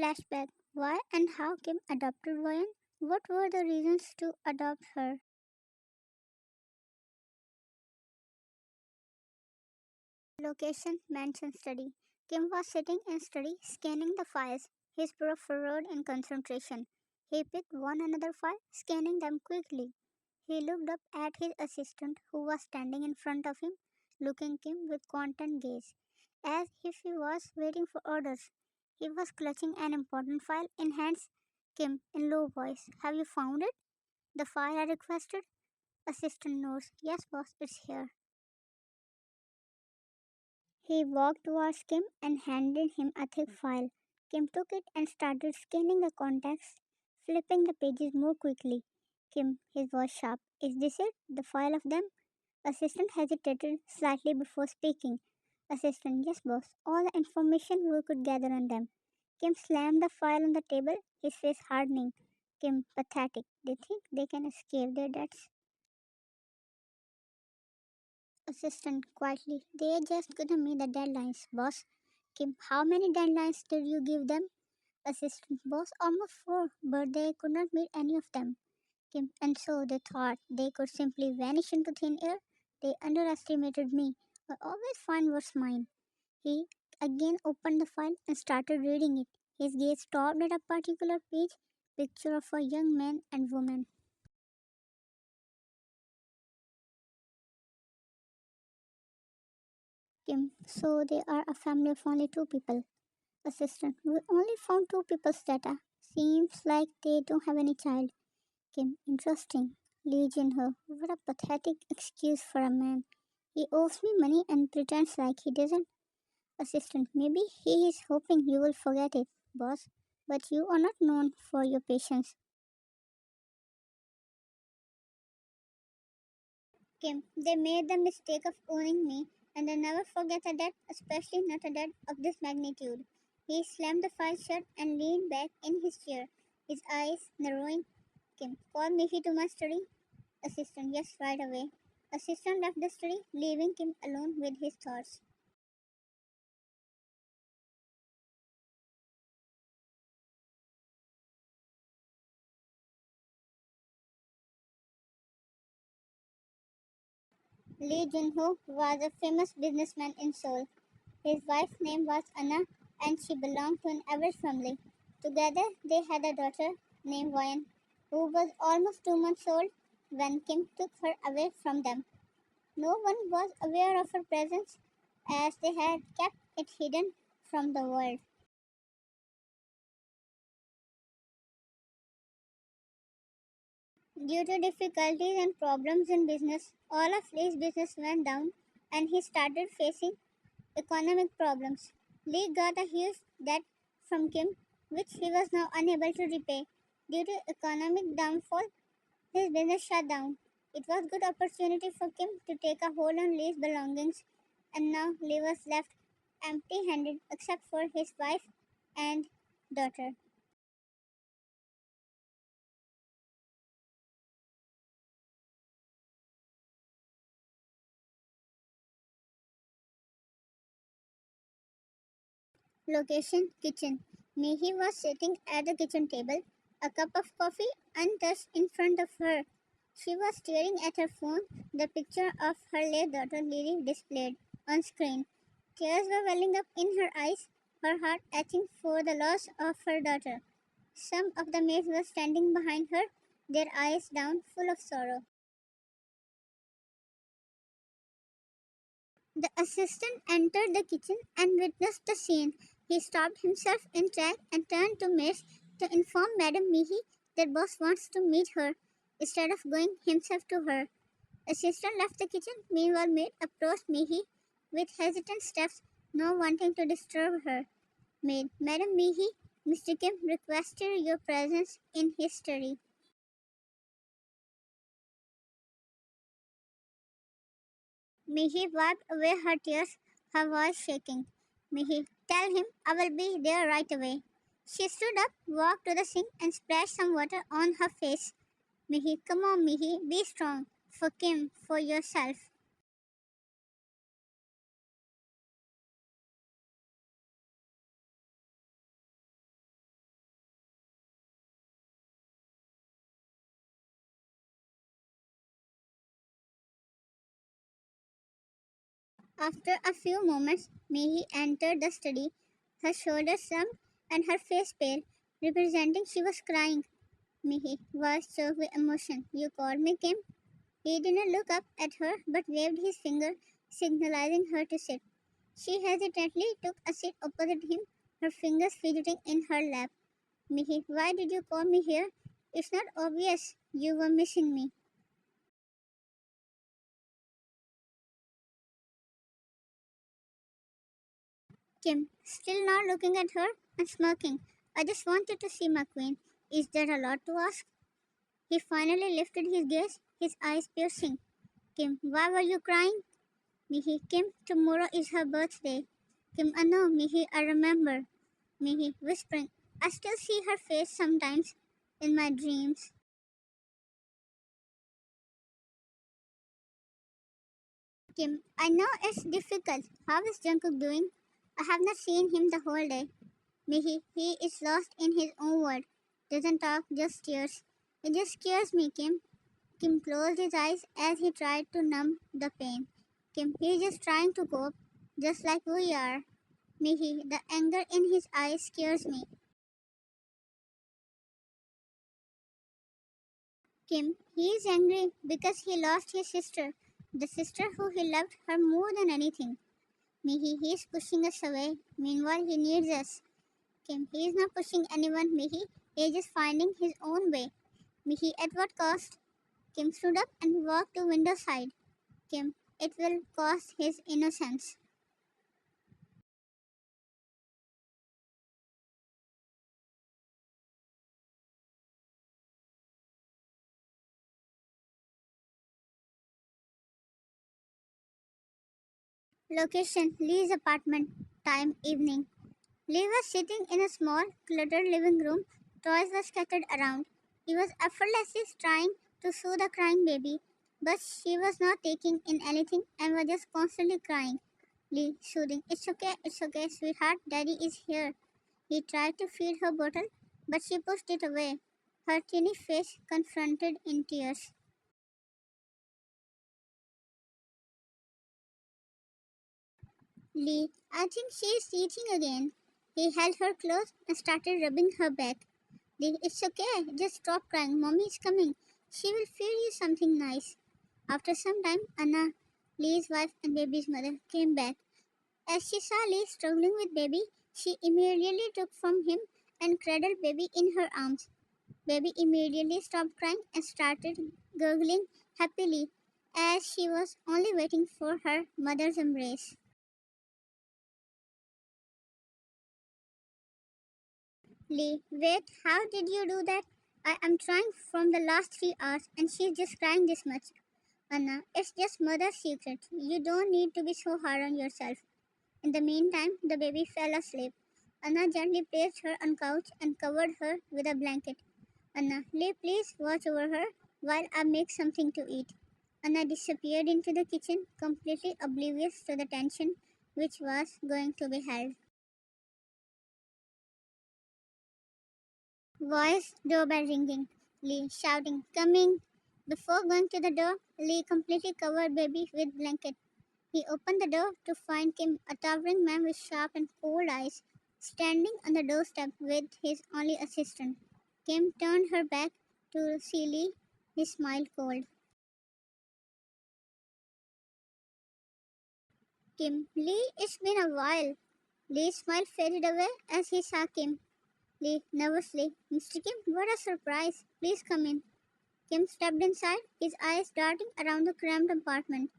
Flashback. Why and how Kim adopted Ryan? What were the reasons to adopt her? Location Mansion Study. Kim was sitting in study, scanning the files. His brow furrowed in concentration. He picked one another file, scanning them quickly. He looked up at his assistant, who was standing in front of him, looking Kim with content gaze, as if he was waiting for orders. He was clutching an important file in hands. Kim, in low voice, have you found it? The file I requested? Assistant nods. Yes, boss, it's here. He walked towards Kim and handed him a thick file. Kim took it and started scanning the contacts, flipping the pages more quickly. Kim, his voice sharp. Is this it? The file of them? Assistant hesitated slightly before speaking. Assistant, yes, boss. All the information we could gather on them. Kim slammed the file on the table, his face hardening. Kim, pathetic. They think they can escape their debts. Assistant, quietly. They're just gonna meet the deadlines, boss. Kim, how many deadlines did you give them? Assistant, boss, almost four, but they could not meet any of them. Kim, and so they thought they could simply vanish into thin air. They underestimated me. I always find what's mine. He again opened the file and started reading it. His gaze stopped at a particular page, picture of a young man and woman. Kim, so they are a family of only two people. Assistant, we only found two people's data. Seems like they don't have any child. Kim, interesting. Lee Jin-ho, what a pathetic excuse for a man. He owes me money and pretends like he doesn't. Assistant, maybe he is hoping you will forget it, boss. But you are not known for your patience. Kim, they made the mistake of owning me, and they never forget a debt, especially not a debt of this magnitude. He slammed the file shut and leaned back in his chair, his eyes narrowing. Kim, call Mihi to my study. Assistant, yes, right away. Assistant left the study, leaving Kim alone with his thoughts. Lee Jun-ho was a famous businessman in Seoul. His wife's name was Anna, and she belonged to an average family. Together, they had a daughter named Wyan, who was almost 2 months old when Kim took her away from them. No one was aware of her presence, as they had kept it hidden from the world. Due to difficulties and problems in business, all of Lee's business went down and he started facing economic problems. Lee got a huge debt from Kim, which he was now unable to repay. Due to economic downfall, his business shut down. It was good opportunity for Kim to take a hold on Lee's belongings, and now Lee was left empty-handed except for his wife and daughter. Location kitchen. Mihi was sitting at the kitchen table, a cup of coffee untouched in front of her. She was staring at her phone, the picture of her late daughter Lily displayed on screen. Tears were welling up in her eyes, her heart aching for the loss of her daughter. Some of the maids were standing behind her, their eyes down, full of sorrow. The assistant entered the kitchen and witnessed the scene. He stopped himself in track and turned to Miss to inform Madame Mihi that boss wants to meet her instead of going himself to her. Assistant left the kitchen. Meanwhile, maid approached Mihi with hesitant steps, not wanting to disturb her. Maid, Madame Mihi, Mr. Kim requested your presence in his study. Mihi wiped away her tears, her voice shaking. Mihi, tell him I will be there right away. She stood up, walked to the sink, and splashed some water on her face. Mihi, come on, Mihi, be strong. For Kim, for yourself. After a few moments, Mihi entered the study, her shoulders slumped and her face pale, representing she was crying. Mihi was choked with emotion. You called me, Kim? He didn't look up at her but waved his finger, signalizing her to sit. She hesitantly took a seat opposite him, her fingers fidgeting in her lap. Mihi, why did you call me here? It's not obvious you were missing me. Kim, still not looking at her and smirking. I just wanted to see my queen. Is that a lot to ask? He finally lifted his gaze, his eyes piercing. Kim, why were you crying? Mihi, Kim, tomorrow is her birthday. Kim, I know, Mihi, I remember. Mihi, whispering. I still see her face sometimes in my dreams. Kim, I know it's difficult. How is Jungkook doing? I have not seen him the whole day. Mihi, he is lost in his own world. Doesn't talk, just stares. It just scares me, Kim. Kim closed his eyes as he tried to numb the pain. Kim, he is just trying to cope, just like we are. Mihi, the anger in his eyes scares me. Kim, he is angry because he lost his sister, the sister who he loved her more than anything. Mihi, he is pushing us away. Meanwhile, he needs us. Kim, he is not pushing anyone, Mihi. He is just finding his own way. Mihi, at what cost? Kim stood up and walked to window side. Kim, it will cost his innocence. Location, Lee's apartment. Time, evening. Lee was sitting in a small, cluttered living room. Toys were scattered around. He was effortlessly trying to soothe a crying baby, but she was not taking in anything and was just constantly crying. Lee, soothing, it's okay, sweetheart, daddy is here. He tried to feed her bottle, but she pushed it away, her teeny face confronted in tears. Lee, I think she is eating again. He held her close and started rubbing her back. Lee, it's okay, just stop crying. Mommy is coming. She will feed you something nice. After some time, Anna, Lee's wife and baby's mother, came back. As she saw Lee struggling with baby, she immediately took from him and cradled baby in her arms. Baby immediately stopped crying and started gurgling happily as she was only waiting for her mother's embrace. Lee, wait, how did you do that? I am trying from the last 3 hours and she's just crying this much. Anna, it's just mother's secret. You don't need to be so hard on yourself. In the meantime, the baby fell asleep. Anna gently placed her on couch and covered her with a blanket. Anna, Lee, please watch over her while I make something to eat. Anna disappeared into the kitchen, completely oblivious to the tension which was going to be held. Voice, doorbell ringing. Lee shouting, coming. Before going to the door, Lee completely covered baby with blanket. He opened the door to find Kim, a towering man with sharp and cold eyes, standing on the doorstep with his only assistant. Kim turned her back to see Lee. He smiled cold. Kim, Lee, it's been a while. Lee's smile faded away as he saw Kim. Lee, nervously, Mr. Kim, what a surprise. Please come in. Kim stepped inside, his eyes darting around the cramped apartment.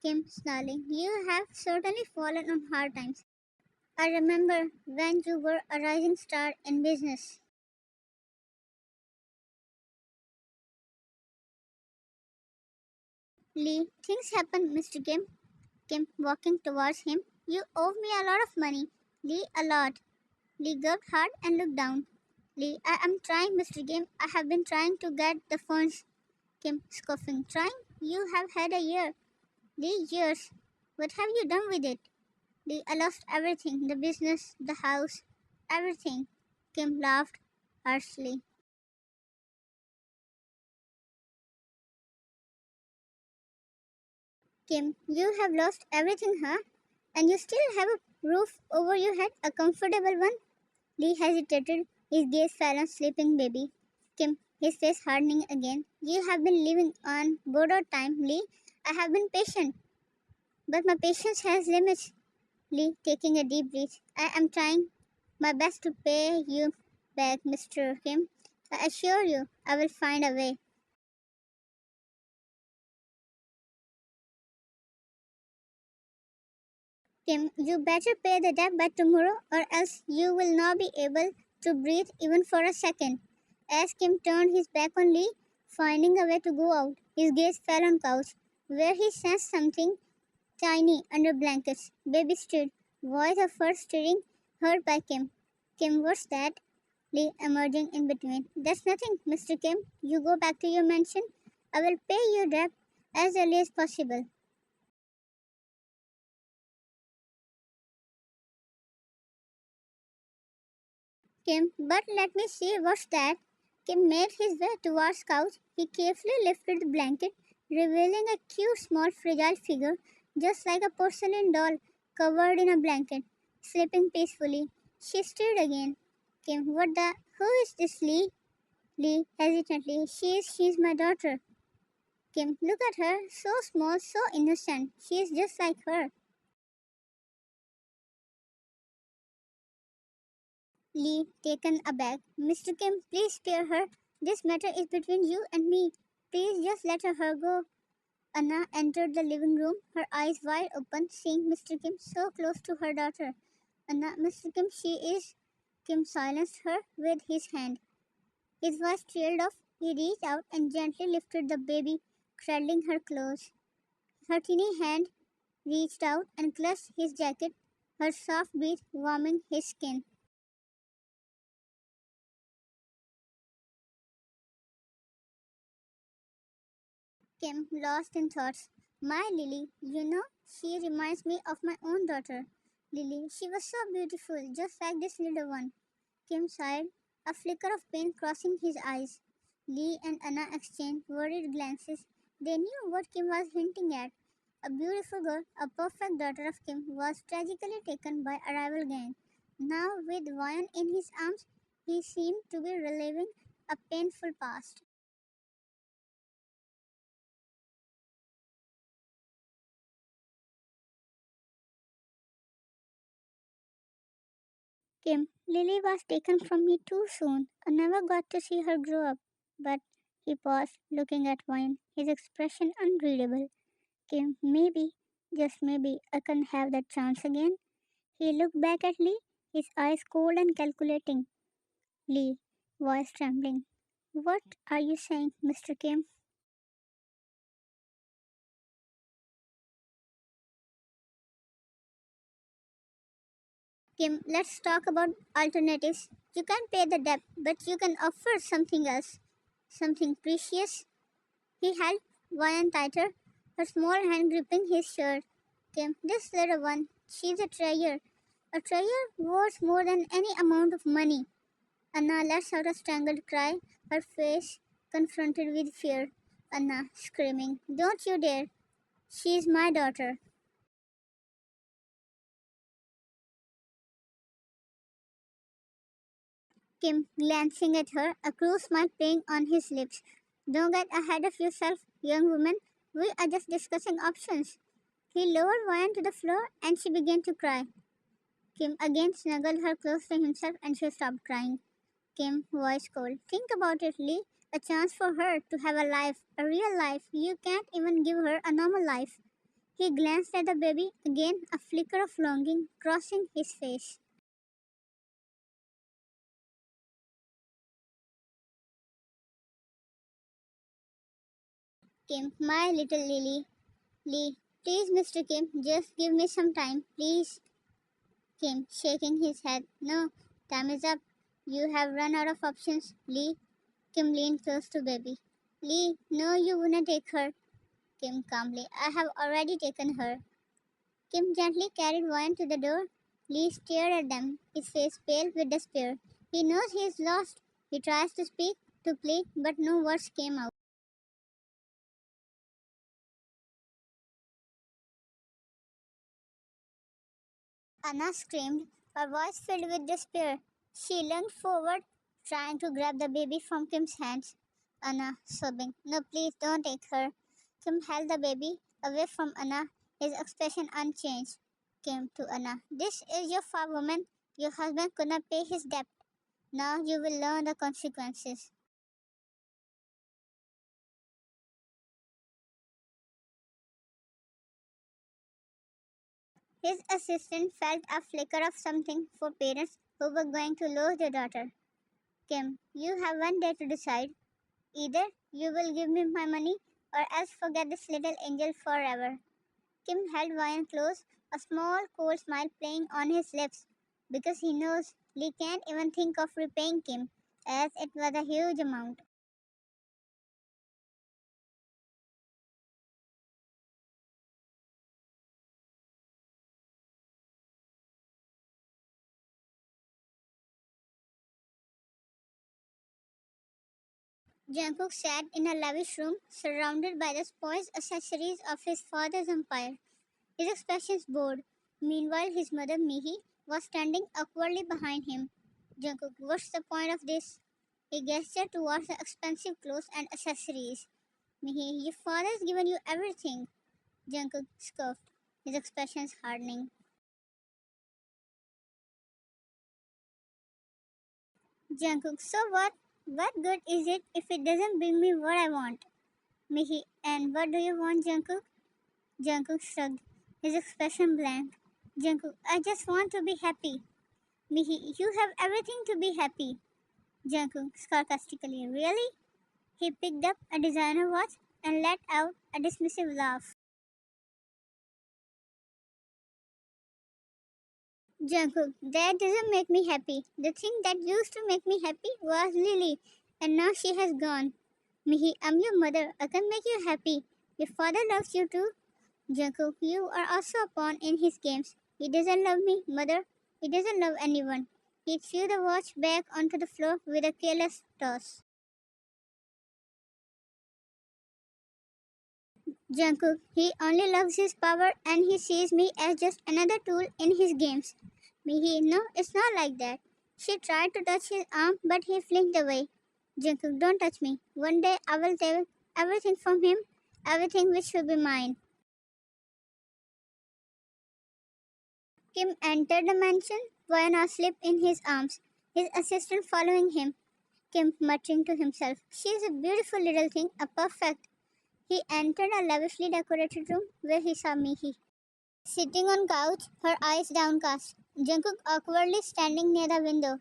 Kim, snarling, you have certainly fallen on hard times. I remember when you were a rising star in business. Lee, things happen, Mr. Kim. Kim, walking towards him. You owe me a lot of money. Lee, a lot. Lee gulped hard and looked down. Lee, I am trying, Mr. Kim. I have been trying to get the funds. Kim, scoffing. Trying? You have had a year. Lee, years. What have you done with it? Lee, I lost everything. The business, the house, everything. Kim laughed harshly. Kim, you have lost everything, huh? And you still have a roof over your head, a comfortable one? Lee hesitated. His gaze fell on sleeping baby. Kim, his face hardening again. You have been living on borrowed time, Lee. I have been patient, but my patience has limits. Lee, taking a deep breath. I am trying my best to pay you back, Mr. Kim. I assure you, I will find a way. Kim, you better pay the debt by tomorrow, or else you will not be able to breathe even for a second. As Kim turned his back on Lee, finding a way to go out, his gaze fell on couch, where he sensed something tiny under blankets. Baby stood, voice of first stirring, heard by Kim. Kim, what's that? Lee emerging in between. That's nothing, Mr. Kim. You go back to your mansion. I will pay your debt as early as possible. Kim, but let me see what's that. Kim made his way towards couch. He carefully lifted the blanket, revealing a cute small fragile figure, just like a porcelain doll covered in a blanket, sleeping peacefully. She stirred again. Kim, what the who is this Lee? Lee hesitantly. She's my daughter. Kim, look at her, so small, so innocent. She is just like her. Lee, taken aback. Mr. Kim, please spare her. This matter is between you and me. Please just let her go. Anna entered the living room, her eyes wide open, seeing Mr. Kim so close to her daughter. Anna, Mr. Kim, she is. Kim silenced her with his hand. His voice trailed off. He reached out and gently lifted the baby, cradling her close. Her tiny hand reached out and clutched his jacket, her soft breath warming his skin. Kim, lost in thoughts. My Lily, you know, she reminds me of my own daughter. Lily, she was so beautiful, just like this little one. Kim sighed, a flicker of pain crossing his eyes. Lee and Anna exchanged worried glances. They knew what Kim was hinting at. A beautiful girl, a perfect daughter of Kim, was tragically taken by a rival gang. Now, with Ryan in his arms, he seemed to be reliving a painful past. Kim, Lily was taken from me too soon. I never got to see her grow up. But he paused, looking at Wayne, his expression unreadable. Kim, maybe, just maybe, I can have that chance again. He looked back at Lee, his eyes cold and calculating. Lee, voice trembling. What are you saying, Mr. Kim? Kim, let's talk about alternatives. You can pay the debt, but you can offer something else. Something precious. He held Ryan tighter, her small hand gripping his shirt. Kim, this little one, she's a treasure. A treasure worth more than any amount of money. Anna lets out a strangled cry, her face confronted with fear. Anna screaming, don't you dare! She's my daughter. Kim, glancing at her, a cruel smile playing on his lips. Don't get ahead of yourself, young woman. We are just discussing options. He lowered Ryan to the floor and she began to cry. Kim again snuggled her close to himself and she stopped crying. Kim, voice cold. Think about it, Lee. A chance for her to have a life, a real life. You can't even give her a normal life. He glanced at the baby, again a flicker of longing crossing his face. Kim, my little Lily. Lee, please, Mr. Kim, just give me some time, please. Kim, shaking his head. No, time is up. You have run out of options, Lee. Kim leaned close to baby. Lee, no, you wouldn't take her. Kim calmly. I have already taken her. Kim gently carried Ryan to the door. Lee stared at them, his face pale with despair. He knows he is lost. He tries to speak, to plead, but no words came out. Anna screamed, her voice filled with despair. She lunged forward, trying to grab the baby from Kim's hands. Anna, sobbing, "No, please don't take her." Kim held the baby away from Anna, his expression unchanged. Kim to Anna, "This is your fault, woman. Your husband could not pay his debt. Now you will learn the consequences." His assistant felt a flicker of something for parents who were going to lose their daughter. "Kim, you have one day to decide. Either you will give me my money or else forget this little angel forever." Kim held Ryan close, a small cold smile playing on his lips, because he knows Lee can't even think of repaying Kim, as it was a huge amount. Jungkook sat in a lavish room, surrounded by the spoils accessories of his father's empire, his expressions bored. Meanwhile, his mother Mihi was standing awkwardly behind him. "Jungkook, what's the point of this?" He gestured towards the expensive clothes and accessories. "Mihi, your father's given you everything." Jungkook scoffed, his expressions hardening. Jungkook, "So what? What good is it if it doesn't bring me what I want?" Mihi, "And what do you want, Jungkook?" Jungkook shrugged, his expression blank. Jungkook, "I just want to be happy." Mihi, "You have everything to be happy." Jungkook sarcastically, "Really?" He picked up a designer watch and let out a dismissive laugh. Jungkook, "That doesn't make me happy. The thing that used to make me happy was Lily, and now she has gone." Mihi, "I'm your mother. I can make you happy. Your father loves you too." Jungkook, "You are also a pawn in his games. He doesn't love me, mother. He doesn't love anyone." He threw the watch back onto the floor with a careless toss. Jungkook, "He only loves his power and he sees me as just another tool in his games." Mihi, "No, it's not like that." She tried to touch his arm, but he flicked away. Jungkook, "Don't touch me. One day I will take everything from him, everything which should be mine." Kim entered the mansion, Ryan asleep in his arms, his assistant following him. Kim muttering to himself, "She is a beautiful little thing, a perfect." He entered a lavishly decorated room where he saw Mihi sitting on couch, her eyes downcast. Jungkook awkwardly standing near the window.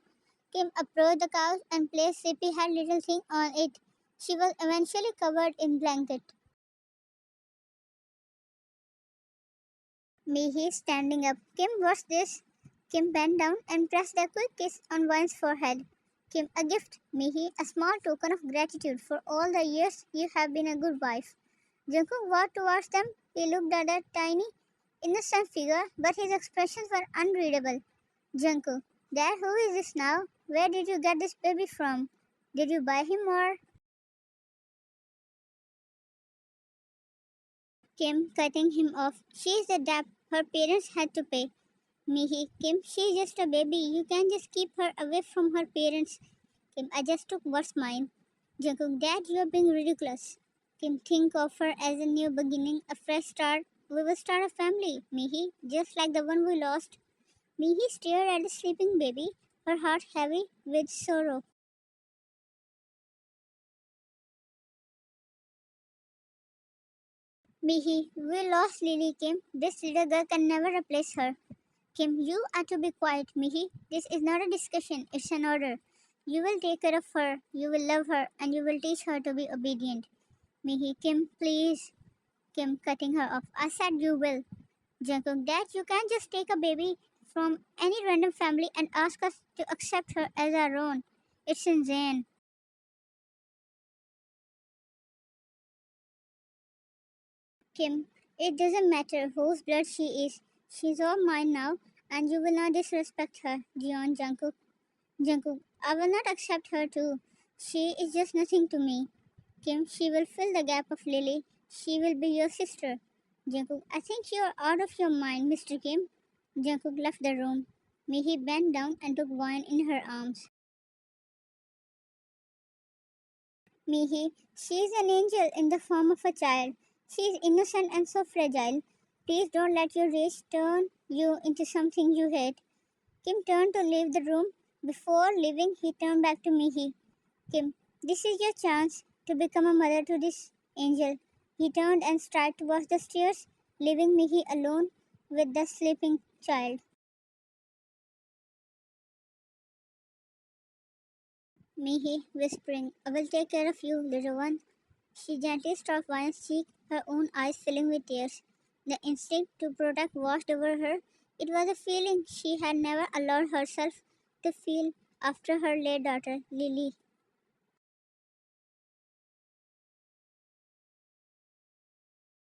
Kim approached the couch and placed sleepy-head little thing on it. She was eventually covered in blanket. Mihi standing up. "Kim, what's this?" Kim bent down and pressed a quick kiss on Vine's forehead. "Kim, a gift. Mihi, a small token of gratitude for all the years you have been a good wife." Jungkook walked towards them. He looked at the tiny, innocent figure, but his expressions were unreadable. "Jungkook, Dad, who is this now? Where did you get this baby from? Did you buy him or?" Kim cutting him off. "She is the debt her parents had to pay." Mihi, "Kim, she's just a baby. You can't just keep her away from her parents." Kim, "I just took what's mine." Jungkook, "Dad, you're being ridiculous." Kim, "Think of her as a new beginning, a fresh start. We will start a family, Mihi, just like the one we lost." Mihi stared at the sleeping baby, her heart heavy with sorrow. "Mihi, we lost Lily, Kim. This little girl can never replace her." Kim, "You are to be quiet, Mihi. This is not a discussion, it's an order. You will take care of her, you will love her, and you will teach her to be obedient." Mihi, "Kim, please." Kim cutting her off. "I said you will." Jungkook, "Dad, you can't just take a baby from any random family and ask us to accept her as our own. It's insane." Kim, "It doesn't matter whose blood she is. She's all mine now, and you will not disrespect her, Jeon Jungkook." Jungkook, "I will not accept her too. She is just nothing to me." Kim, "She will fill the gap of Lily. She will be your sister." Jungkook, "I think you are out of your mind, Mr. Kim." Jungkook left the room. Mihi bent down and took Wine in her arms. Mihi, she is an angel in the form of a child. She is innocent and so fragile. Please don't let your rage turn you into something you hate. Kim turned to leave the room. Before leaving, he turned back to Mihi. Kim, this is your chance to become a mother to this angel. He turned and strode towards the stairs, leaving Mihi alone with the sleeping child. Mihi, whispering, I will take care of you, little one. She gently stroked Vine's cheek, her own eyes filling with tears. The instinct to protect washed over her. It was a feeling she had never allowed herself to feel after her late daughter, Lily.